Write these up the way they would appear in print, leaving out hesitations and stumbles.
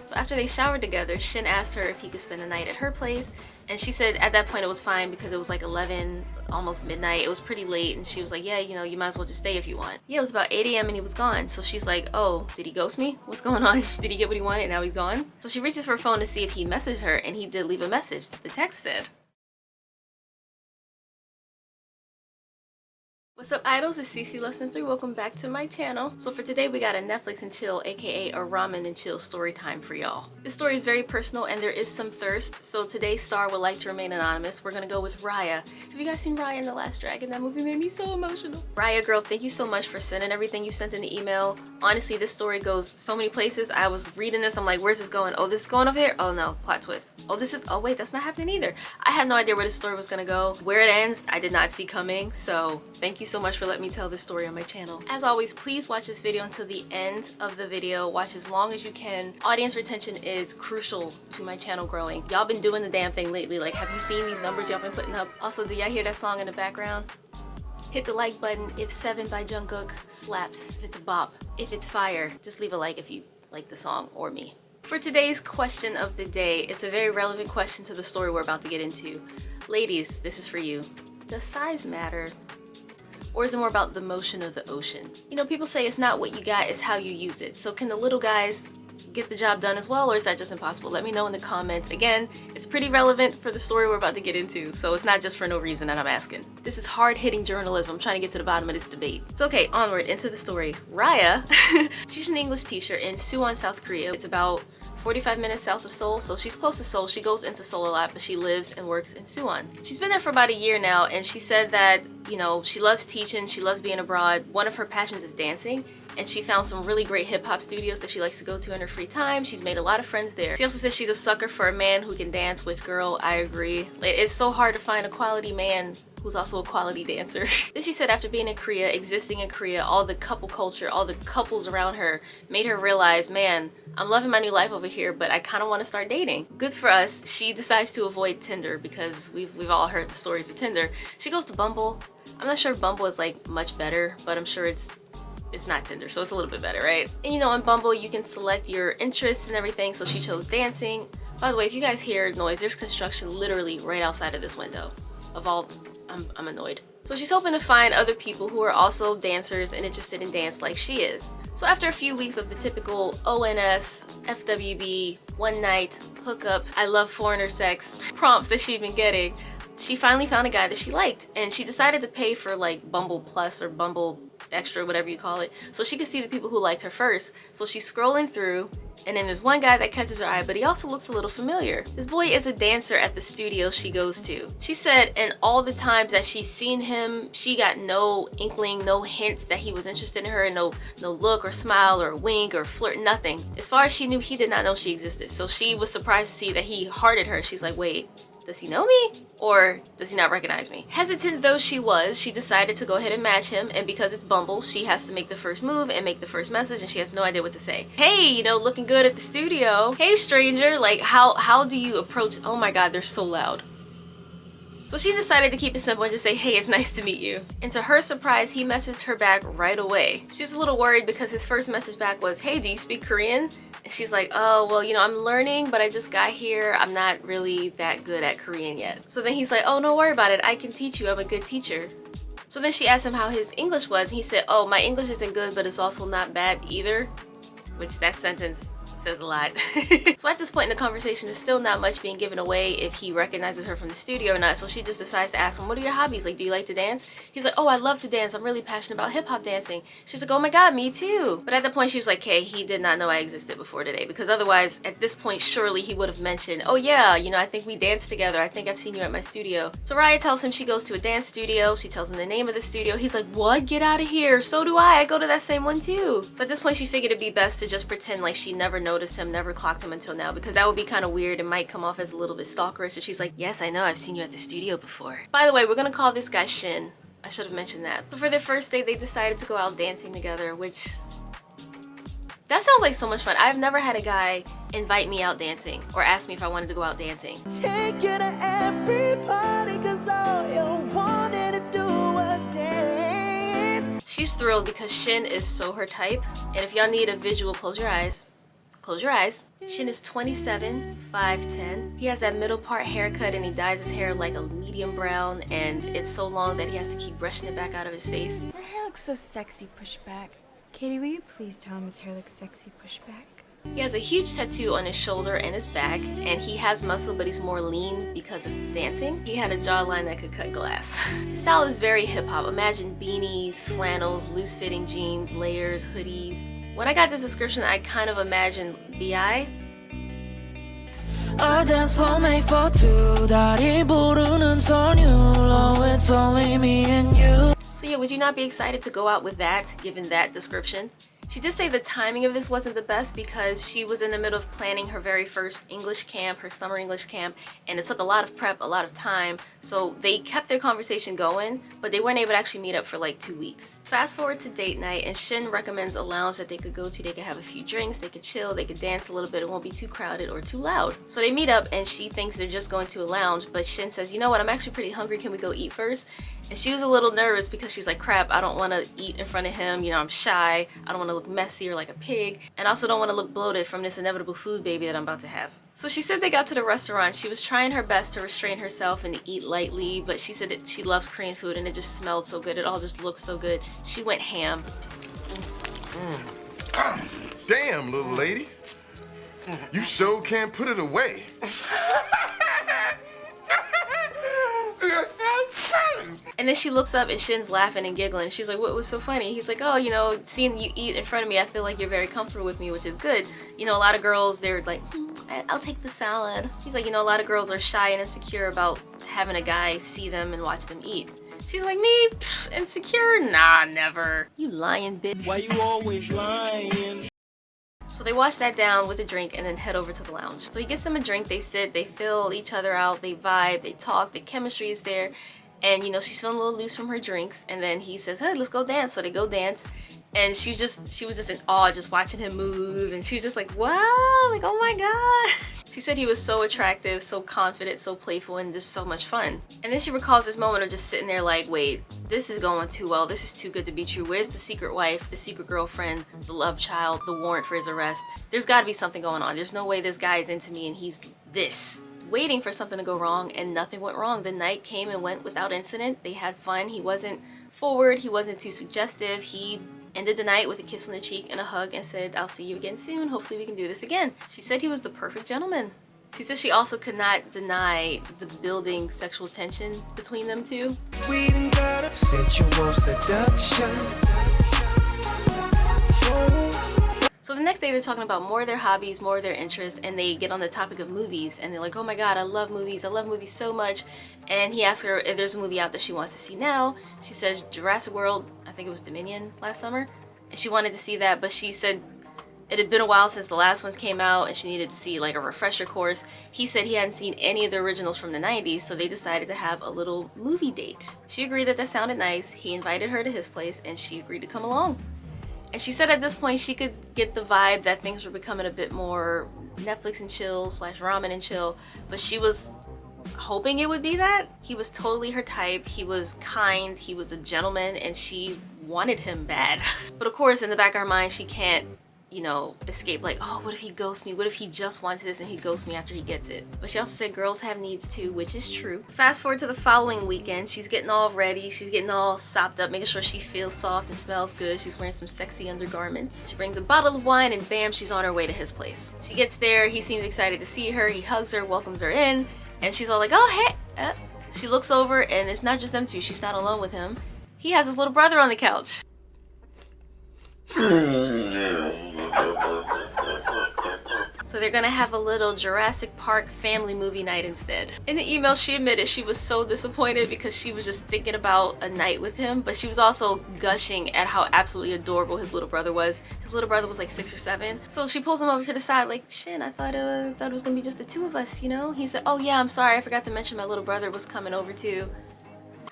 So after they showered together, Shin asked her if he could spend the night at her place, and she said at that point it was fine because it was like 11, almost midnight. It was pretty late, and she was like, yeah, you know, you might as well just stay if you want. Yeah, it was about 8 a.m. and he was gone. So she's like, oh, did he ghost me? What's going on? Did he get what he wanted and now he's gone? So she reaches for her phone to see if he messaged her, and he did leave a message. The text said, what's up, idols? It's Cece Lesson 3. Welcome back to my channel. So for today, we got a Netflix and chill, aka a Ramyun and Chill story time for y'all. This story is very personal and there is some thirst, so today's star would like to remain anonymous. We're gonna go with Raya. Have you guys seen Raya and the Last Dragon? That movie made me so emotional. Raya, girl, thank you so much for sending everything you sent in the email. Honestly, this story goes so many places. I was reading this, I'm like, where's this going? Oh, this is going over here? Oh no, plot twist. Oh, this is, oh wait, that's not happening either. I had no idea where this story was gonna go. Where it ends, I did not see coming, so thank you so much for letting me tell this story on my channel. As always, please watch this video until the end of the video. Watch as long as you can. Audience retention is crucial to my channel growing. Y'all been doing the damn thing lately. Like, have you seen these numbers y'all been putting up? Also, do y'all hear that song in the background? Hit the like button if 7 by Jungkook slaps, if it's a bop. If it's fire, just leave a like if you like the song or me. For today's question of the day, it's a very relevant question to the story we're about to get into. Ladies, this is for you. Does size matter? Or is it more about the motion of the ocean? You know, people say it's not what you got, it's how you use it. So can the little guys get the job done as well, or is that just impossible? Let me know in the comments. Again, it's pretty relevant for the story we're about to get into, so it's not just for no reason that I'm asking. This is hard-hitting journalism. I'm trying to get to the bottom of this debate. So okay, onward into the story. Raya, she's an English teacher in Suwon, South Korea. It's about 45 minutes south of Seoul, so she's close to Seoul. She goes into Seoul a lot, but she lives and works in Suwon. She's been there for about a year now, and she said that, you know, she loves teaching, she loves being abroad. One of her passions is dancing, and she found some really great hip-hop studios that she likes to go to in her free time. She's made a lot of friends there. She also says she's a sucker for a man who can dance, which, girl, I agree. It's so hard to find a quality man who's also a quality dancer. Then she said after being in Korea, existing in Korea, all the couple culture, all the couples around her made her realize, man, I'm loving my new life over here, but I kind of want to start dating. Good for us. She decides to avoid Tinder because we've all heard the stories of Tinder. She goes to Bumble. I'm not sure if Bumble is like much better, but I'm sure it's not Tinder, so it's a little bit better, right? And you know, on Bumble, you can select your interests and everything, so she chose dancing. By the way, if you guys hear noise, there's construction literally right outside of this window. Of all, I'm annoyed. So she's hoping to find other people who are also dancers and interested in dance like she is. So after a few weeks of the typical ONS, FWB, one night, hookup, I love foreigner sex prompts that she'd been getting, she finally found a guy that she liked, and she decided to pay for like Bumble Plus or Bumble Extra, whatever you call it, so she could see the people who liked her first. So she's scrolling through, and then there's one guy that catches her eye, but he also looks a little familiar. This boy is a dancer at the studio she goes to. She said in all the times that she's seen him, she got no inkling, no hints that he was interested in her, no look or smile or wink or flirt, nothing. As far as she knew, he did not know she existed. So she was surprised to see that he hearted her. She's like, wait, does he know me? Or does he not recognize me? Hesitant though she was, she decided to go ahead and match him, and because it's Bumble, she has to make the first move and make the first message, and she has no idea what to say. Hey, you know, looking good at the studio. Hey, stranger, like how do you approach? Oh my god, they're so loud. So she decided to keep it simple and just say, hey, it's nice to meet you. And to her surprise, he messaged her back right away. She was a little worried because his first message back was, hey, do you speak Korean? And she's like, oh, well, you know, I'm learning, but I just got here. I'm not really that good at Korean yet. So then he's like, oh, don't worry about it. I can teach you. I'm a good teacher. So then she asked him how his English was. And he said, oh, my English isn't good, but it's also not bad either. Which that sentence says a lot. So at this point in the conversation, there's still not much being given away if he recognizes her from the studio or not. So she just decides to ask him, what are your hobbies? Like, do you like to dance? He's like, oh, I love to dance. I'm really passionate about hip-hop dancing. She's like, oh my god, me too. But at that point, she was like, hey, he did not know I existed before today, because otherwise at this point, surely he would have mentioned, oh yeah, you know, I think we danced together. I think I've seen you at my studio. So Raya tells him she goes to a dance studio. She tells him the name of the studio. He's like, what? Get out of here. So do I. I go to that same one too. So at this point, she figured it'd be best to just pretend like she never noticed him, never clocked him until now, because that would be kind of weird and might come off as a little bit stalkerish if she's like, yes, I know, I've seen you at the studio before. By the way, we're gonna call this guy Shin. I should have mentioned that. So for their first date, they decided to go out dancing together, which that sounds like so much fun. I've never had a guy invite me out dancing or ask me if I wanted to go out dancing. Take you to every party, 'cause all you wanted to do was dance. She's thrilled because Shin is so her type, and if y'all need a visual, close your eyes. Close your eyes. Shin is 27, 5'10". He has that middle part haircut and he dyes his hair like a medium brown, and it's so long that he has to keep brushing it back out of his face. Her hair looks so sexy pushed back. Katie, will you please tell him his hair looks sexy pushed back? He has a huge tattoo on his shoulder and his back, and he has muscle, but he's more lean because of dancing. He had a jawline that could cut glass. His style is very hip-hop. Imagine beanies, flannels, loose-fitting jeans, layers, hoodies. When I got this description, I kind of imagined B.I. A dance floor made for two. 다리 부르는 선율로, it's only me and you. So yeah, would you not be excited to go out with that, given that description? She did say the timing of this wasn't the best because she was in the middle of planning her very first English camp, her summer English camp, and it took a lot of prep, a lot of time. So they kept their conversation going, but they weren't able to actually meet up for like 2 weeks. Fast forward to date night, and Shin recommends a lounge that they could go to. They could have a few drinks, they could chill, they could dance a little bit. It won't be too crowded or too loud. So they meet up and she thinks they're just going to a lounge, but Shin says, you know what, I'm actually pretty hungry, can we go eat first? And she was a little nervous because she's like, crap, I don't want to eat in front of him. You know, I'm shy. I don't want to look messy or like a pig. And I also don't want to look bloated from this inevitable food baby that I'm about to have. So she said they got to the restaurant. She was trying her best to restrain herself and to eat lightly, but she said that she loves Korean food and it just smelled so good. It all just looked so good. She went ham. Damn, little lady. You sure can't put it away. And then she looks up and Shin's laughing and giggling. She's like, what was so funny? He's like, oh, you know, seeing you eat in front of me, I feel like you're very comfortable with me, which is good. You know, a lot of girls, they're like, I'll take the salad. He's like, you know, a lot of girls are shy and insecure about having a guy see them and watch them eat. She's like, me? Pfft, insecure? Nah, never. You lying bitch. Why you always lying? So they wash that down with a drink and then head over to the lounge. So he gets them a drink, they sit, they fill each other out, they vibe, they talk, the chemistry is there. And you know, she's feeling a little loose from her drinks, and then he says, hey, let's go dance. So they go dance, and she was just in awe just watching him move, and she was just like, wow, like, oh my god. She said he was so attractive, so confident, so playful, and just so much fun. And then she recalls this moment of just sitting there like, wait, this is going too well, this is too good to be true. Where's the secret wife, the secret girlfriend, the love child, the warrant for his arrest? There's gotta be something going on. There's no way this guy is into me and he's this. Waiting for something to go wrong, and nothing went wrong. The night came and went without incident. They had fun. He wasn't forward, he wasn't too suggestive. He ended the night with a kiss on the cheek and a hug and said, I'll see you again soon. Hopefully we can do this again. She said he was the perfect gentleman. She said she also could not deny the building sexual tension between them two. Sensual seduction. So the next day they're talking about more of their hobbies, more of their interests, and they get on the topic of movies, and they're like, oh my god, I love movies so much. And he asks her if there's a movie out that she wants to see now. She says Jurassic World, I think it was Dominion last summer, and she wanted to see that, but she said it had been a while since the last ones came out and she needed to see like a refresher course. He said he hadn't seen any of the originals from the 90s, so they decided to have a little movie date. She agreed that sounded nice. He invited her to his place and she agreed to come along. And she said at this point she could get the vibe that things were becoming a bit more Netflix and chill / ramen and chill, but she was hoping it would be that. He was totally her type, he was kind, he was a gentleman, and she wanted him bad. But of course in the back of her mind she can't, you know, escape like, oh, what if he ghosts me? What if he just wants this and he ghosts me after he gets it? But she also said girls have needs too, which is true. Fast forward to the following weekend, she's getting all ready, she's getting all sopped up, making sure she feels soft and smells good. She's wearing some sexy undergarments. She brings a bottle of wine and bam, she's on her way to his place. She gets there, he seems excited to see her, he hugs her, welcomes her in, and she's all like, oh, hey. She looks over and it's not just them two, she's not alone with him. He has his little brother on the couch. So they're gonna have a little Jurassic Park family movie night instead. In the email she admitted she was so disappointed because she was just thinking about a night with him, but she was also gushing at how absolutely adorable his little brother was. His little brother was like 6 or 7. So she pulls him over to the side like, shit, I thought it was gonna be just the two of us, you know? He said, oh yeah, I'm sorry, I forgot to mention my little brother was coming over too.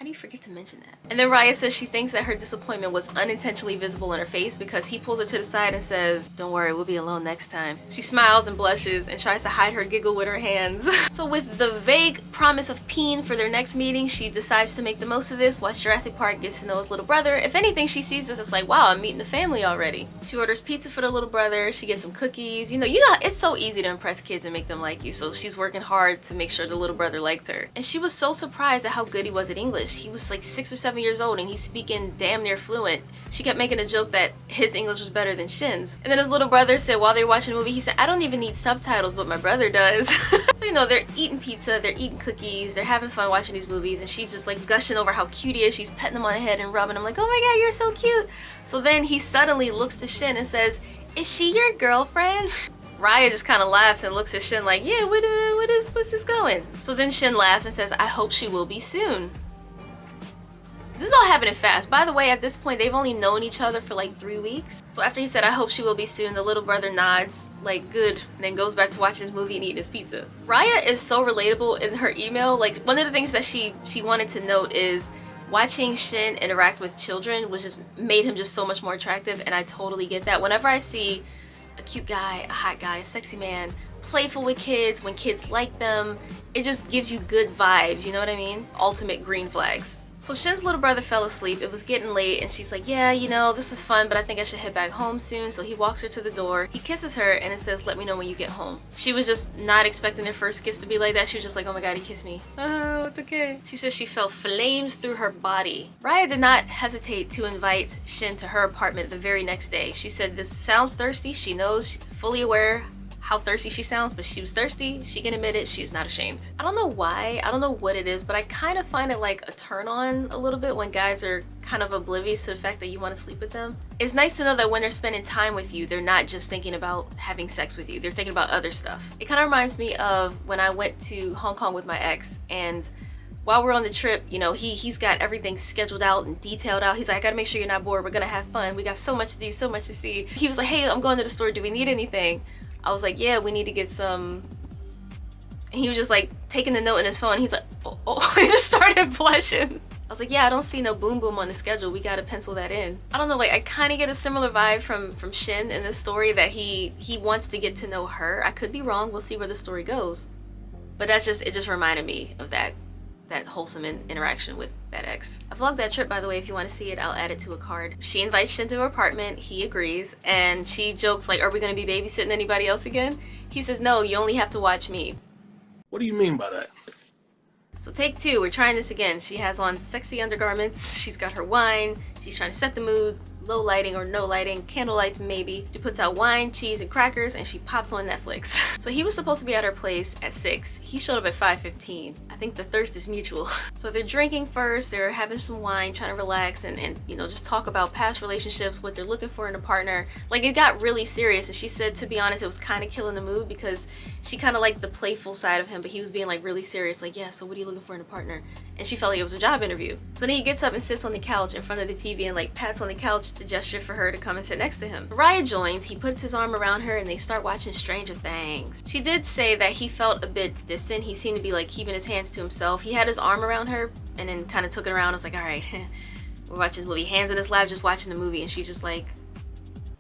How do you forget to mention that? And then Raya says she thinks that her disappointment was unintentionally visible in her face because he pulls her to the side and says, "Don't worry, we'll be alone next time." She smiles and blushes and tries to hide her giggle with her hands. So with the vague promise of peen for their next meeting, she decides to make the most of this, watch Jurassic Park, gets to know his little brother. If anything, she sees this as like, wow, I'm meeting the family already. She orders pizza for the little brother, she gets some cookies. You know, it's so easy to impress kids and make them like you, so she's working hard to make sure the little brother likes her. And she was so surprised at how good he was at English. He was like 6 or 7 years old and he's speaking damn near fluent. She kept making a joke that his English was better than Shin's. And then his little brother said while they were watching the movie, he said, "I don't even need subtitles, but my brother does." So you know, they're eating pizza, they're eating cookies, they're having fun watching these movies, and she's just like gushing over how cute he is. She's petting him on the head and rubbing him like, "Oh my god, you're so cute." So then he suddenly looks to Shin and says, "Is she your girlfriend?" Raya just kind of laughs and looks at Shin like, "Yeah, what's this going?" So then Shin laughs and says, "I hope she will be soon." This is all happening fast. By the way, at this point, they've only known each other for like 3 weeks. So after he said, "I hope she will be soon," the little brother nods, like, good, and then goes back to watching his movie and eating his pizza. Raya is so relatable in her email. Like, one of the things that she wanted to note is watching Shin interact with children was just made him just so much more attractive, and I totally get that. Whenever I see a cute guy, a hot guy, a sexy man, playful with kids, when kids like them, it just gives you good vibes, you know what I mean? Ultimate green flags. So Shin's little brother fell asleep. It was getting late and she's like, "Yeah, you know, this was fun, but I think I should head back home soon." So he walks her to the door. He kisses her and it says, "Let me know when you get home." She was just not expecting their first kiss to be like that. She was just like, "Oh my god, he kissed me. Oh, it's okay." She says she felt flames through her body. Raya did not hesitate to invite Shin to her apartment the very next day. She said this sounds thirsty. She knows, she's fully aware how thirsty she sounds, but she was thirsty. She can admit it. She's not ashamed. I don't know why. I don't know what it is, but I kind of find it like a turn on a little bit when guys are kind of oblivious to the fact that you want to sleep with them. It's nice to know that when they're spending time with you, they're not just thinking about having sex with you. They're thinking about other stuff. It kind of reminds me of when I went to Hong Kong with my ex, and while we're on the trip, you know, he's got everything scheduled out and detailed out. He's like, "I gotta make sure you're not bored. We're gonna have fun. We got so much to do, so much to see." He was like, "Hey, I'm going to the store. Do we need anything?" I was like, "Yeah, we need to get some." And he was just like taking the note in his phone. He's like, oh. He just started blushing. I was like, "Yeah, I don't see no boom boom on the schedule. We gotta pencil that in." I don't know, like I kind of get a similar vibe from Shin in this story, that he wants to get to know her. I could be wrong. We'll see where the story goes. But it just reminded me of that wholesome interaction with that ex. I vlogged that trip, by the way. If you want to see it, I'll add it to a card. She invites Shin to her apartment. He agrees, and she jokes like, "Are we gonna be babysitting anybody else again?" He says, "No, you only have to watch me." What do you mean by that? So take 2, we're trying this again. She has on sexy undergarments, she's got her wine, she's trying to set the mood, low lighting or no lighting, candlelights maybe. She puts out wine, cheese, and crackers, and she pops on Netflix. So he was supposed to be at her place at 6. He showed up at 5:15. I think the thirst is mutual. So they're drinking first, they're having some wine, trying to relax and you know, just talk about past relationships, what they're looking for in a partner. Like, it got really serious, and she said, to be honest, it was kind of killing the mood because she kind of liked the playful side of him, but he was being like really serious, like, "Yeah, so what are you looking for in a partner?" And she felt like it was a job interview. So then he gets up and sits on the couch in front of the TV and like pats on the couch to gesture for her to come and sit next to him. Raya joins, he puts his arm around her and they start watching Stranger Things. She did say that he felt a bit distant. He seemed to be like keeping his hands to himself. He had his arm around her and then kind of took it around. I was like, "All right, we're watching this movie." Hands in his lap, just watching the movie, and she's just like,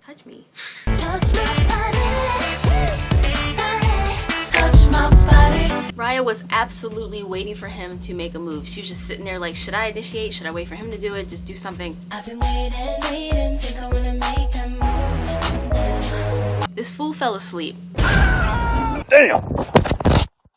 "Touch me." Touch my body, touch my body. Raya was absolutely waiting for him to make a move. She was just sitting there like, should I initiate? Should I wait for him to do it? Just do something. I've been waiting, think I wanna make that move. This fool fell asleep. Damn!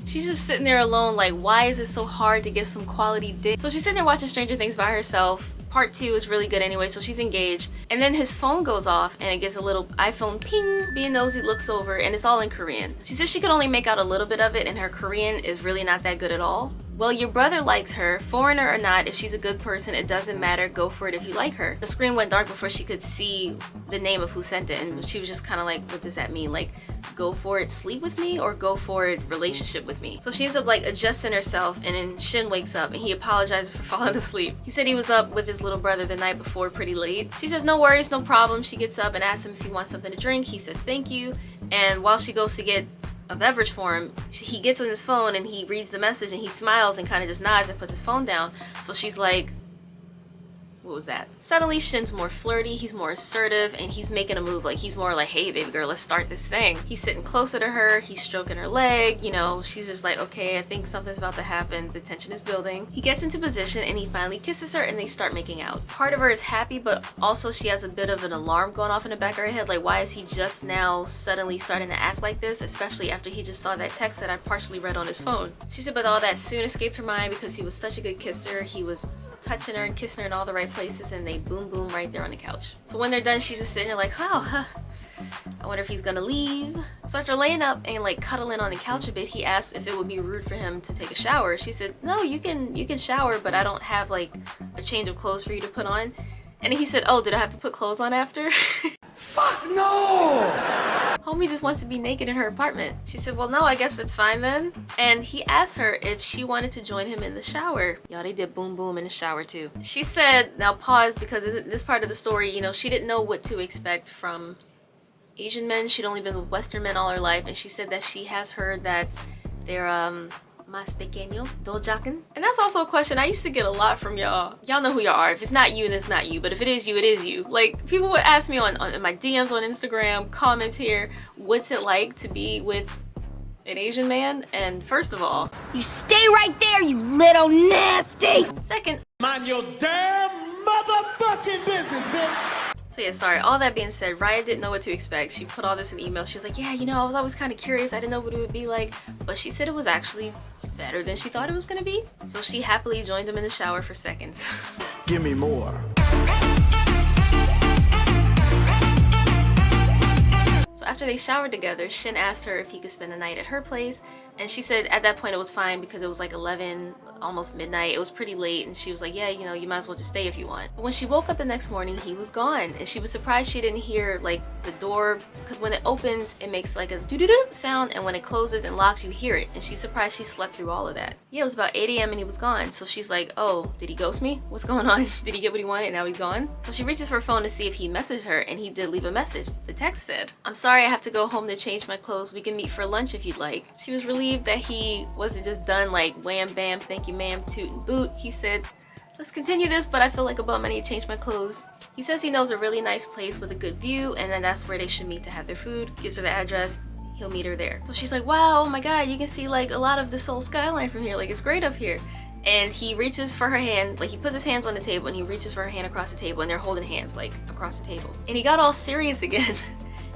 She's just sitting there alone like, why is it so hard to get some quality dick? So she's sitting there watching Stranger Things by herself. Part 2 is really good anyway, so she's engaged. And then his phone goes off and it gets a little iPhone ping. Being nosy, looks over, and it's all in Korean. She says she could only make out a little bit of it and her Korean is really not that good at all. Well, your brother likes her, foreigner or not. If she's a good person, it doesn't matter. Go for it if you like her. The screen went dark before she could see the name of who sent it, and she was just kind of like, what does that mean? Like, go for it, sleep with me, or go for it, relationship with me? So she ends up like adjusting herself, and then Shin wakes up and he apologizes for falling asleep. He said he was up with his little brother the night before pretty late. She says, no worries, no problem. She gets up and asks him if he wants something to drink. He says, thank you. And while she goes to get a beverage for him. He gets on his phone and he reads the message and he smiles and kind of just nods and puts his phone down. So she's like, what was that? Suddenly Shin's more flirty, he's more assertive, and he's making a move. Like, he's more like, hey baby girl, let's start this thing. He's sitting closer to her, he's stroking her leg, you know, she's just like, okay, I think something's about to happen. The tension is building. He gets into position and he finally kisses her and they start making out. Part of her is happy, but also she has a bit of an alarm going off in the back of her head. Like, why is he just now suddenly starting to act like this? Especially after he just saw that text that I partially read on his phone. She said, but all that soon escaped her mind because he was such a good kisser. He was touching her and kissing her in all the right places, and they boom boom right there on the couch. So when they're done, she's just sitting there like, oh, I wonder if he's gonna leave. So after laying up and like cuddling on the couch a bit, he asked if it would be rude for him to take a shower. She said, no, you can shower, but I don't have like a change of clothes for you to put on. And he said, oh, did I have to put clothes on after? Fuck no! Homie just wants to be naked in her apartment. She said, well, no, I guess that's fine then. And he asked her if she wanted to join him in the shower. Y'all, they did boom boom in the shower too. She said, now pause, because this part of the story, you know, she didn't know what to expect from Asian men. She'd only been with Western men all her life, and she said that she has heard that they're más pequeño, dojaken. And that's also a question I used to get a lot from y'all. Y'all know who y'all are. If it's not you, then it's not you. But if it is you, it is you. Like, people would ask me on my DMs on Instagram, comments here, what's it like to be with an Asian man? And first of all, you stay right there, you little nasty! Second, Mind your damn motherfucking business, bitch! so yeah, sorry, all that being said, Raya didn't know what to expect. She put all this in email. She was like, yeah, you know, I was always kind of curious. I didn't know what it would be like. But she said it was actually better than she thought it was gonna be. So she happily joined him in the shower for seconds. Give me more. So after they showered together, Shin asked her if he could spend the night at her place. And she said at that point it was fine because it was like 11, almost midnight. It was pretty late, and she was like, yeah, you know, you might as well just stay if you want. But when she woke up the next morning, he was gone, and she was surprised she didn't hear like the door, because when it opens it makes like a doo-doo-doo sound, and when it closes and locks you hear it. And she's surprised she slept through all of that. Yeah, it was about 8 a.m. and he was gone. So she's like, oh, did he ghost me? What's going on? Did he get what he wanted and now he's gone? So she reaches for her phone to see if he messaged her, and he did leave a message. The text said, I'm sorry, I have to go home to change my clothes. We can meet for lunch if you'd like. She was relieved that he wasn't just done like wham bam, thank you ma'am, toot and boot. He said, let's continue this, but I feel like a bum. I need to change my clothes. He says he knows a really nice place with a good view, and then that's where they should meet to have their food. Gives her the address. He'll meet her there. So she's like, wow, oh my god, you can see like a lot of the Seoul skyline from here. Like, it's great up here. And he reaches for her hand, like he puts his hands on the table and he reaches for her hand across the table, and they're holding hands like across the table. And he got all serious again.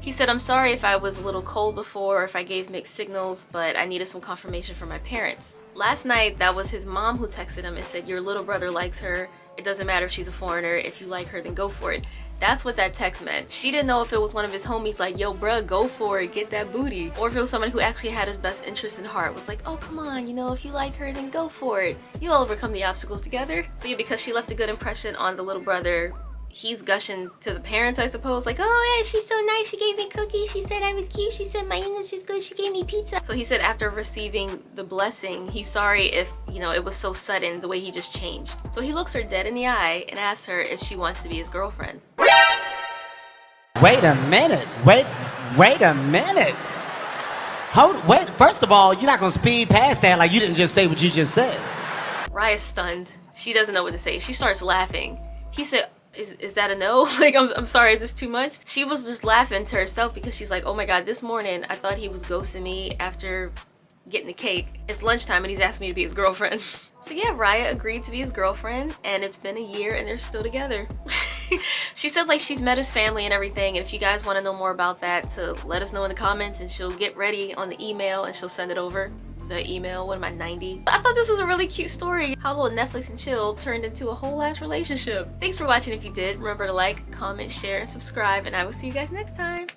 He said, I'm sorry if I was a little cold before or if I gave mixed signals, but I needed some confirmation from my parents. Last night, that was his mom who texted him and said, your little brother likes her. It doesn't matter if she's a foreigner. If you like her, then go for it. That's what that text meant. She didn't know if it was one of his homies like, yo bruh, go for it, get that booty. Or if it was someone who actually had his best interest in heart, was like, oh come on, you know, if you like her, then go for it. You'll overcome the obstacles together. So yeah, because she left a good impression on the little brother, he's gushing to the parents, I suppose, like, oh yeah, she's so nice, she gave me cookies, she said I was cute, she said my English is good, she gave me pizza. So he said after receiving the blessing, he's sorry if, you know, it was so sudden the way he just changed. So he looks her dead in the eye and asks her if she wants to be his girlfriend. Wait a minute, wait a minute. Wait, first of all, you're not gonna speed past that like you didn't just say what you just said. Raya's stunned. She doesn't know what to say. She starts laughing. He said, is that a no? Like, I'm sorry, is this too much? She was just laughing to herself because she's like, oh my god, this morning I thought he was ghosting me after getting the cake. It's lunchtime and he's asking me to be his girlfriend. So yeah, Raya agreed to be his girlfriend, and it's been a year and they're still together. She said like she's met his family and everything, and if you guys want to know more about that, to let us know in the comments, and she'll get ready on the email and she'll send it over. The email, what am I, 90? I thought this was a really cute story. How little Netflix and chill turned into a whole ass relationship. Thanks for watching if you did. Remember to like, comment, share, and subscribe, and I will see you guys next time.